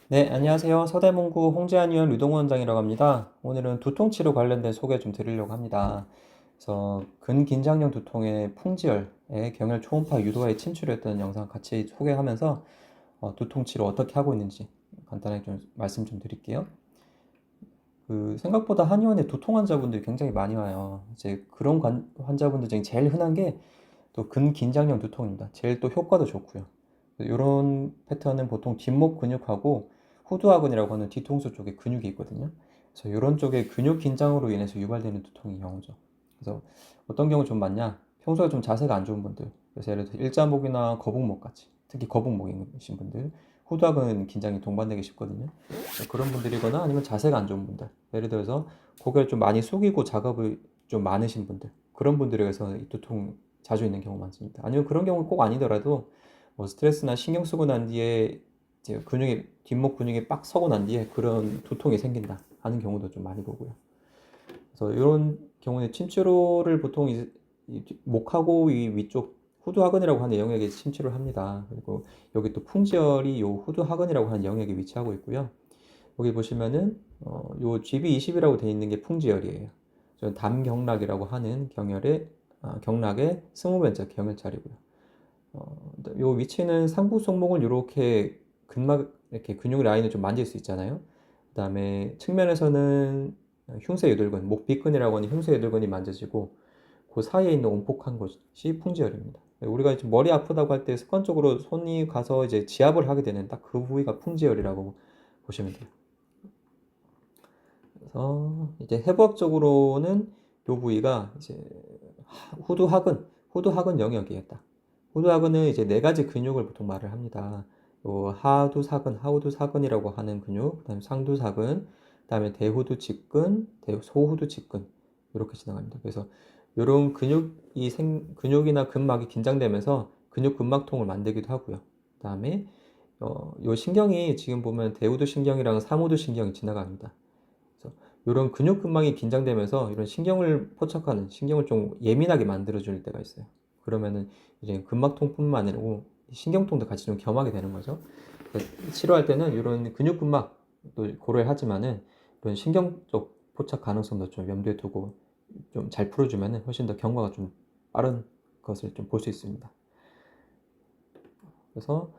네, 안녕하세요. 서대문구 홍재한 의원 류동원 원장이라고 합니다. 오늘은 두통 치료 관련된 소개 좀 드리려고 합니다. 그래서 근긴장형 두통의 풍지열에 경혈 초음파 유도화에 침출했던 영상 같이 소개하면서 두통 치료 어떻게 하고 있는지 간단하게 좀 말씀 좀 드릴게요. 생각보다 한의원에 두통 환자분들이 굉장히 많이 와요. 이제 그런 환자분들 중에 제일 흔한 게 또 근긴장형 두통입니다. 제일 또 효과도 좋고요. 이런 패턴은 보통 뒷목 근육하고 후두하근이라고 하는 뒤통수 쪽에 근육이 있거든요. 그래서 이런 쪽에 근육 긴장으로 인해서 유발되는 두통이 경우죠. 그래서 어떤 경우 좀 많냐? 평소에 좀 자세가 안 좋은 분들. 그래서 예를 들어 일자목이나 거북목 같이, 특히 거북목이신 분들, 후두하근 긴장이 동반되기 쉽거든요. 그런 분들이거나 아니면 자세가 안 좋은 분들. 예를 들어서 고개를 좀 많이 숙이고 작업을 좀 많으신 분들. 그런 분들에 의해서 이 두통 자주 있는 경우 많습니다. 아니면 그런 경우 꼭 아니더라도 뭐 스트레스나 신경 쓰고 난 뒤에 이제 뒷목 근육이 빡 서고 난 뒤에 그런 두통이 생긴다 하는 경우도 좀 많이 보고요. 그래서 이런 경우에 침치료를 보통 이 목하고 이 위쪽 후두하근이라고 하는 영역에 침치료를 합니다. 그리고 여기 또 풍지열이 요 후두하근이라고 하는 영역에 위치하고 있고요. 여기 보시면은 요 GB20이라고 되어 있는 게 풍지열이에요. 담경락이라고 하는 경락의 20번째 경혈자리고요. 요 위치는 상부 손목을 이렇게 이렇게 근육 라인을 좀 만질 수 있잖아요. 그 다음에 측면에서는 흉쇄 유돌근, 목비근이라고 하는 흉쇄 유돌근이 만져지고 그 사이에 있는 온폭한 곳이 풍지열입니다. 우리가 이제 머리 아프다고 할 때 습관적으로 손이 가서 이제 지압을 하게 되는 딱 그 부위가 풍지열이라고 보시면 돼요. 그래서 이제 해부학적으로는 요 부위가 이제 후두하근 영역이었다. 후두하근은 이제 네 가지 근육을 보통 말을 합니다. 요 하두사근, 하우두사근이라고 하는 근육, 그다음에 상두사근, 그다음에 대후두직근, 소후두직근 이렇게 지나갑니다. 그래서 이런 근육이나 근막이 긴장되면서 근육 근막통을 만들기도 하고요. 그다음에 요 신경이 지금 보면 대우두 신경이랑 상우두 신경이 지나갑니다. 그래서 이런 근육 근막이 긴장되면서 이런 신경을 좀 예민하게 만들어줄 때가 있어요. 그러면은 이제 근막통뿐만 아니고 신경통도 같이 좀 겸하게 되는 거죠. 치료할 때는 이런 근육 근막도 고려를 하지만은 이런 신경 쪽 포착 가능성도 좀 염두에 두고 좀 잘 풀어주면은 훨씬 더 경과가 좀 빠른 것을 좀 볼 수 있습니다. 그래서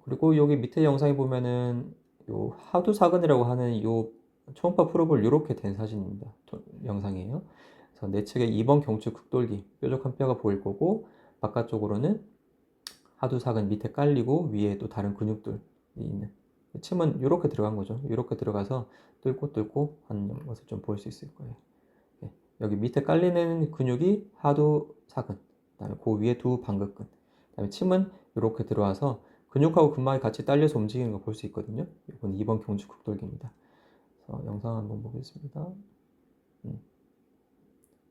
그리고 여기 밑에 영상에 보면은 요 하두사근이라고 하는 요 초음파 프로볼 이렇게 된 사진입니다. 영상이에요. 그래서 내측에 2번 경추 극돌기 뾰족한 뼈가 보일 거고 바깥쪽으로는 하두사근 밑에 깔리고 위에 또 다른 근육들이 있는 침은 이렇게 들어간 거죠. 이렇게 들어가서 뚫고 하는 것을 좀 볼 수 있을 거예요. 네. 여기 밑에 깔리는 근육이 하두사근, 그다음에 그 위에 두 방긋근, 그다음에 침은 이렇게 들어와서 근육하고 근막이 같이 딸려서 움직이는 걸 볼 수 있거든요. 이건 2번 경추 극돌기입니다. 영상 한번 보겠습니다. 음,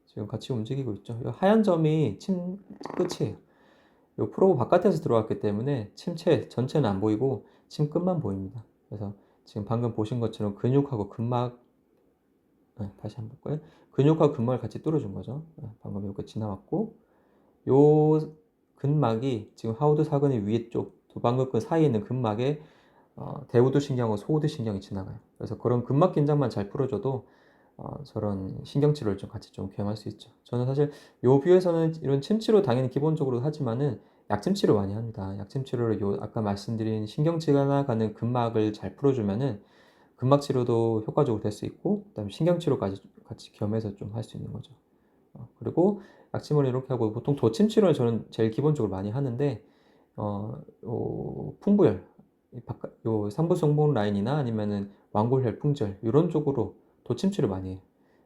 지금 같이 움직이고 있죠. 이 하얀 점이 침 끝이에요. 이 프로브 바깥에서 들어왔기 때문에 침체 전체는 안 보이고 침 끝만 보입니다. 그래서 지금 방금 보신 것처럼 근육하고 근막, 다시 한번 볼까요? 근육하고 근막을 같이 뚫어준 거죠. 방금 이렇게 지나왔고 요 근막이 지금 하우드 사근의 위에 쪽 두방긋근 사이에 있는 근막에 대우두 신경하고 소우두 신경이 지나가요. 그래서 그런 근막 긴장만 잘 풀어줘도 저런 신경치료를 좀 같이 좀 겸할 수 있죠. 저는 사실 요 뷰에서는 이런 침치료 당연히 기본적으로 하지만은 약침치료 많이 합니다. 약침치료를 아까 말씀드린 신경치가 가는 근막을 잘 풀어주면은 근막 치료도 효과적으로 될 수 있고 그다음에 신경치료까지 같이 겸해서 좀 할 수 있는 거죠. 그리고 약침을 이렇게 하고 보통 도침 치료를 저는 제일 기본적으로 많이 하는데 풍부열, 요 상부성본 라인이나 아니면은 완골혈 풍절 이런 쪽으로 도침 치료 많이 해요.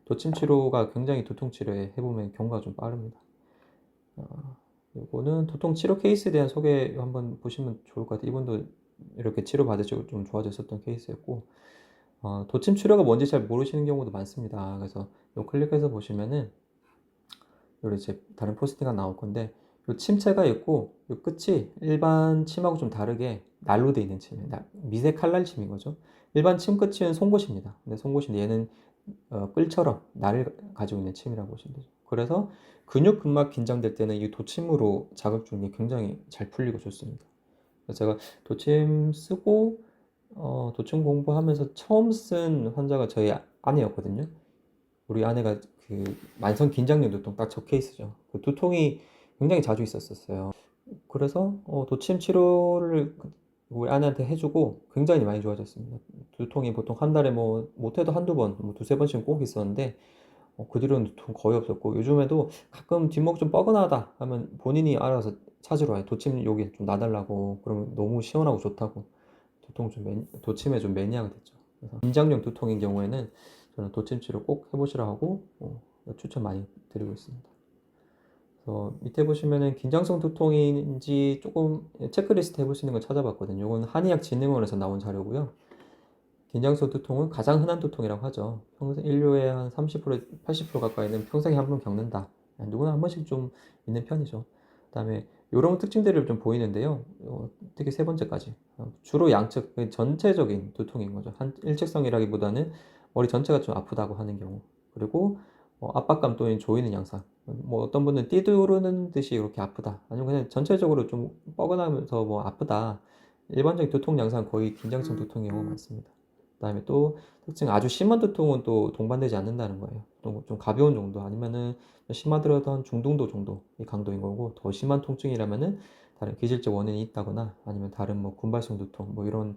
도침 치료가 굉장히 두통 치료에 해보면 경과가 좀 빠릅니다. 요거는 두통 치료 케이스에 대한 소개 한번 보시면 좋을 것 같아요. 이분도 이렇게 치료 받으시고 좀 좋아졌었던 케이스였고 도침 치료가 뭔지 잘 모르시는 경우도 많습니다. 그래서 요 클릭해서 보시면은 여기 이제 다른 포스팅가 나올 건데 요 침체가 있고 요 끝이 일반 침하고 좀 다르게 날로 돼 있는 침이에요. 미세 칼날 침인 거죠. 일반 침 끝은 송곳입니다. 근데 송곳인데 얘는 끌처럼 날을 가지고 있는 침이라고 보시면 되죠. 그래서 근육 근막 긴장될 때는 이 도침으로 자극 주는 게 굉장히 잘 풀리고 좋습니다. 그래서 제가 도침 쓰고 도청 공부하면서 처음 쓴 환자가 저희 아내였거든요. 우리 아내가 그 만성 긴장性두통 딱 저 케이스죠. 그 두통이 굉장히 자주 있었어요. 그래서 도침 치료를 우리 아내한테 해주고 굉장히 많이 좋아졌습니다. 두통이 보통 한 달에 뭐 못해도 한두 번, 뭐 두세 번씩은 꼭 있었는데 그 뒤로는 두통 거의 없었고 요즘에도 가끔 뒷목 좀 뻐근하다 하면 본인이 알아서 찾으러 와요. 도침 여기 좀 놔달라고. 그러면 너무 시원하고 좋다고. 도침에 좀 매니아가 됐죠. 그래서 긴장용 두통인 경우에는 저는 도침 치료 꼭 해보시라 하고 추천 많이 드리고 있습니다. 그래서 밑에 보시면은 긴장성 두통인지 조금 체크리스트 해볼 수 있는 걸 찾아봤거든요. 이건 한의학진흥원에서 나온 자료고요. 긴장성 두통은 가장 흔한 두통이라고 하죠. 평생 인류의 한 30%, 80% 가까이는 평생에 한 번 겪는다. 누구나 한 번씩 좀 있는 편이죠. 그다음에 이런 특징들을 좀 보이는데요. 특히 세 번째까지 주로 양측 전체적인 두통인 거죠. 한 일직성이라기보다는 머리 전체가 좀 아프다고 하는 경우. 그리고 압박감 또는 조이는 양상. 뭐 어떤 분은 띠두르는 듯이 이렇게 아프다. 아니면 그냥 전체적으로 좀 뻐근하면서 뭐 아프다. 일반적인 두통 양상 거의 긴장성 두통의 경우가 많습니다. 그다음에 또 특징 아주 심한 두통은 또 동반되지 않는다는 거예요. 좀 가벼운 정도 아니면은 심하더라도 중등도 정도의 강도인 거고 더 심한 통증이라면은 다른 기질적 원인이 있다거나 아니면 다른 뭐 군발성 두통 뭐 이런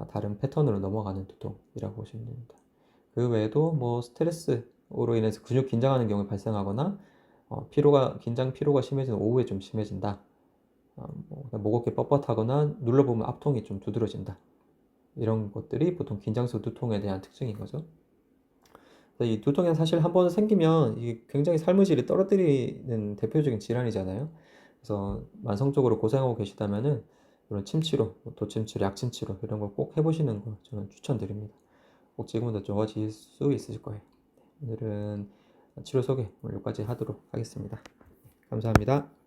다른 패턴으로 넘어가는 두통이라고 보시면 됩니다. 그 외에도 뭐 스트레스로 인해서 근육 긴장하는 경우에 발생하거나 긴장 피로가 심해지는 오후에 좀 심해진다. 목 어깨 뻣뻣하거나 눌러보면 압통이 좀 두드러진다. 이런 것들이 보통 긴장성 두통에 대한 특징인 거죠. 이 두통은 사실 한번 생기면 이게 굉장히 삶의 질을 떨어뜨리는 대표적인 질환이잖아요. 그래서 만성적으로 고생하고 계시다면은 이런 침치료, 도침치료, 약침치료 이런 걸 꼭 해보시는 거 저는 추천드립니다. 꼭 지금보다 좋아질 수 있으실 거예요. 오늘은 치료 소개 오늘 여기까지 하도록 하겠습니다. 감사합니다.